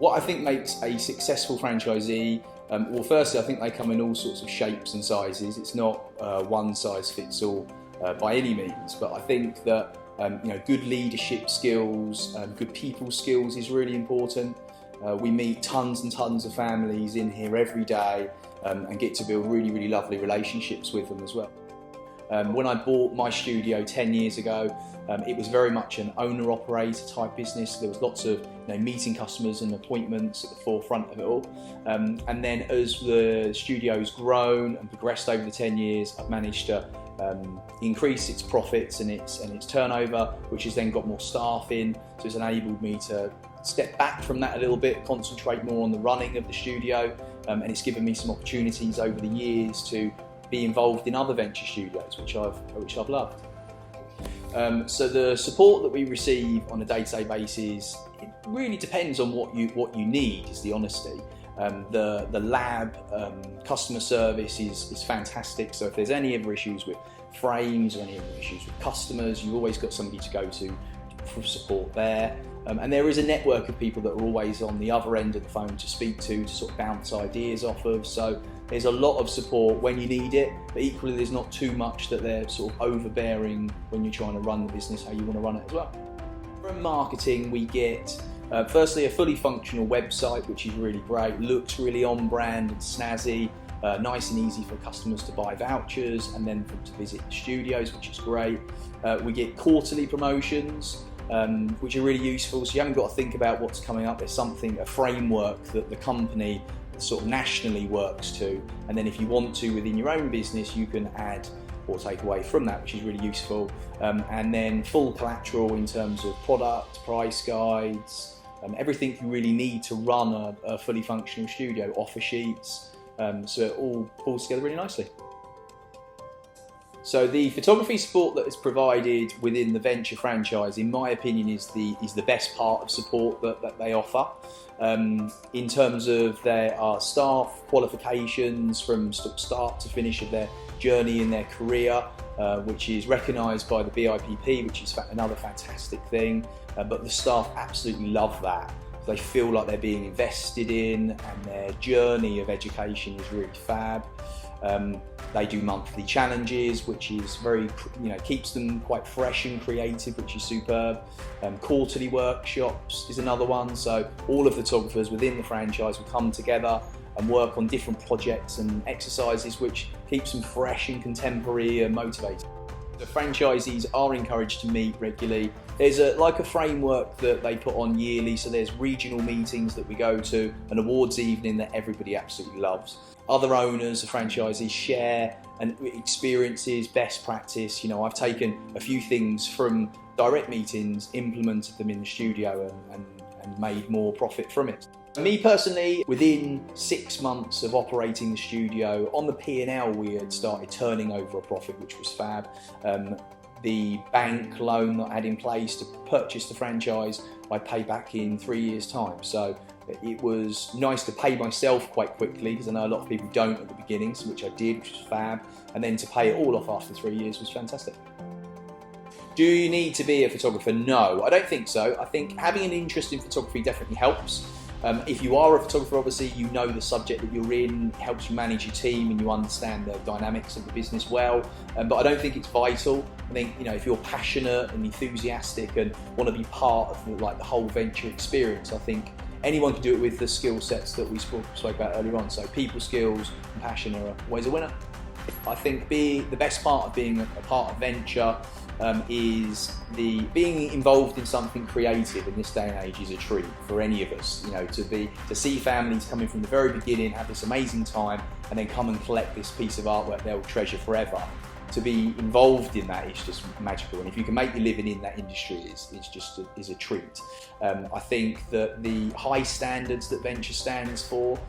What I think makes a successful franchisee, well, firstly, I think they come in all sorts of shapes and sizes. It's not one size fits all by any means, but I think that good leadership skills, good people skills is really important. We meet tons and tons of families in here every day and get to build really, really lovely relationships with them as well. When I bought my studio 10 years ago, it was very much an owner-operator type business. There was lots of meeting customers and appointments at the forefront of it all. And then as the studio's grown and progressed over the 10 years, I've managed to increase its profits and its turnover, which has then got more staff in. So it's enabled me to step back from that a little bit, concentrate more on the running of the studio, and it's given me some opportunities over the years to be involved in other venture studios, which I've loved. So the support that we receive on a day-to-day basis, it really depends on what you need, is the honesty. The lab customer service is fantastic, so if there's any ever issues with frames or any ever issues with customers, you've always got somebody to go to for support there. And there is a network of people that are always on the other end of the phone to speak to sort of bounce ideas off of. So there's a lot of support when you need it, but equally there's not too much that they're sort of overbearing when you're trying to run the business how you want to run it as well. From marketing, we get firstly a fully functional website, which is really great, looks really on brand and snazzy, nice and easy for customers to buy vouchers and then to visit the studios, which is great. We get quarterly promotions, which are really useful, so you haven't got to think about what's coming up. There's a framework that the company sort of nationally works to, and then if you want to within your own business, you can add or take away from that, which is really useful. And then full collateral in terms of product, price guides, everything you really need to run a fully functional studio, offer sheets, so it all pulls together really nicely. So the photography support that is provided within the venture franchise, in my opinion, is the best part of support that they offer. In terms of their staff qualifications from start to finish of their journey in their career, which is recognised by the BIPP, which is another fantastic thing. But the staff absolutely love that. They feel like they're being invested in, and their journey of education is really fab. They do monthly challenges, which is very, keeps them quite fresh and creative, which is superb. Quarterly workshops is another one. So all of the photographers within the franchise will come together and work on different projects and exercises, which keeps them fresh and contemporary and motivated. The franchisees are encouraged to meet regularly. There's a framework that they put on yearly, so there's regional meetings that we go to, an awards evening that everybody absolutely loves. Other owners, the franchisees share and experiences, best practice. I've taken a few things from direct meetings, implemented them in the studio and made more profit from it. Me personally, within 6 months of operating the studio, on the P&L we had started turning over a profit, which was fab. The bank loan that I had in place to purchase the franchise, I paid back in 3 years' time. So it was nice to pay myself quite quickly, because I know a lot of people don't at the beginning, which I did, which was fab. And then to pay it all off after 3 years was fantastic. Do you need to be a photographer? No, I don't think so. I think having an interest in photography definitely helps. If you are a photographer, obviously you know the subject that you're in, it helps you manage your team and you understand the dynamics of the business well, but I don't think it's vital. I think if you're passionate and enthusiastic and want to be part of the whole venture experience, I think anyone can do it with the skill sets that we spoke about earlier on. So people skills and passion are always a winner. I think the best part of being a part of venture is being involved in something creative in this day and age is a treat for any of us. To see families coming from the very beginning, have this amazing time, and then come and collect this piece of artwork they'll treasure forever. To be involved in that is just magical, and if you can make your living in that industry, is a treat. I think that the high standards that venture stands for,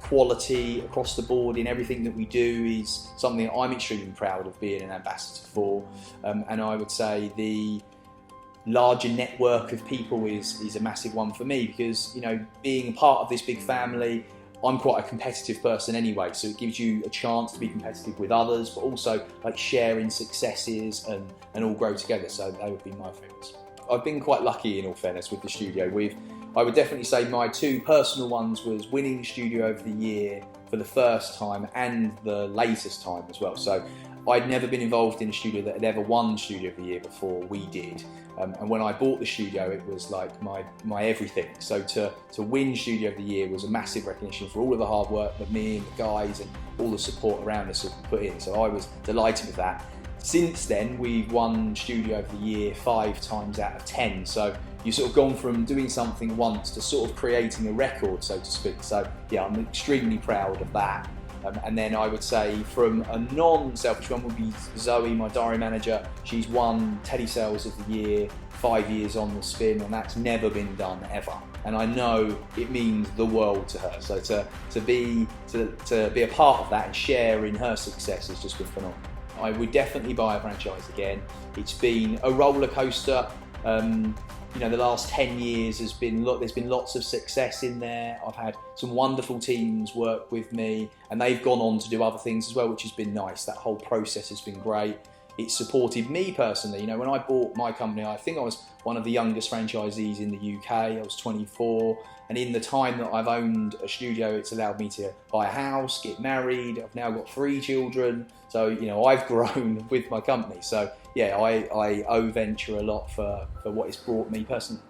quality across the board in everything that we do, is something that I'm extremely proud of being an ambassador for. And I would say the larger network of people is a massive one for me, because being a part of this big family, I'm quite a competitive person anyway, so it gives you a chance to be competitive with others, but also sharing successes and all grow together. So they would be my favourites. I've been quite lucky, in all fairness, with the studio. I would definitely say my two personal ones was winning Studio of the Year for the first time and the latest time as well. So I'd never been involved in a studio that had ever won Studio of the Year before we did. And when I bought the studio, it was like my everything. So to win Studio of the Year was a massive recognition for all of the hard work that me and the guys and all the support around us have put in. So I was delighted with that. Since then, we've won Studio of the Year 5 times out of 10. So you've sort of gone from doing something once to sort of creating a record, so to speak. So yeah, I'm extremely proud of that. And then I would say from a non-selfish one would be Zoe, my diary manager. She's won Telesales of the Year 5 years on the spin, and that's never been done ever. And I know it means the world to her. So to be a part of that and share in her success has just been phenomenal. I would definitely buy a franchise again. It's been a roller coaster. You know, the last 10 years there's been lots of success in there. I've had some wonderful teams work with me, and they've gone on to do other things as well, which has been nice. That whole process has been great. It's supported me personally. You know, when I bought my company, I think I was one of the youngest franchisees in the UK. I was 24, and in the time that I've owned a studio, it's allowed me to buy a house, get married. I've now got 3 children. So, you know, I've grown with my company. So yeah, I owe Venture a lot for what it's brought me personally.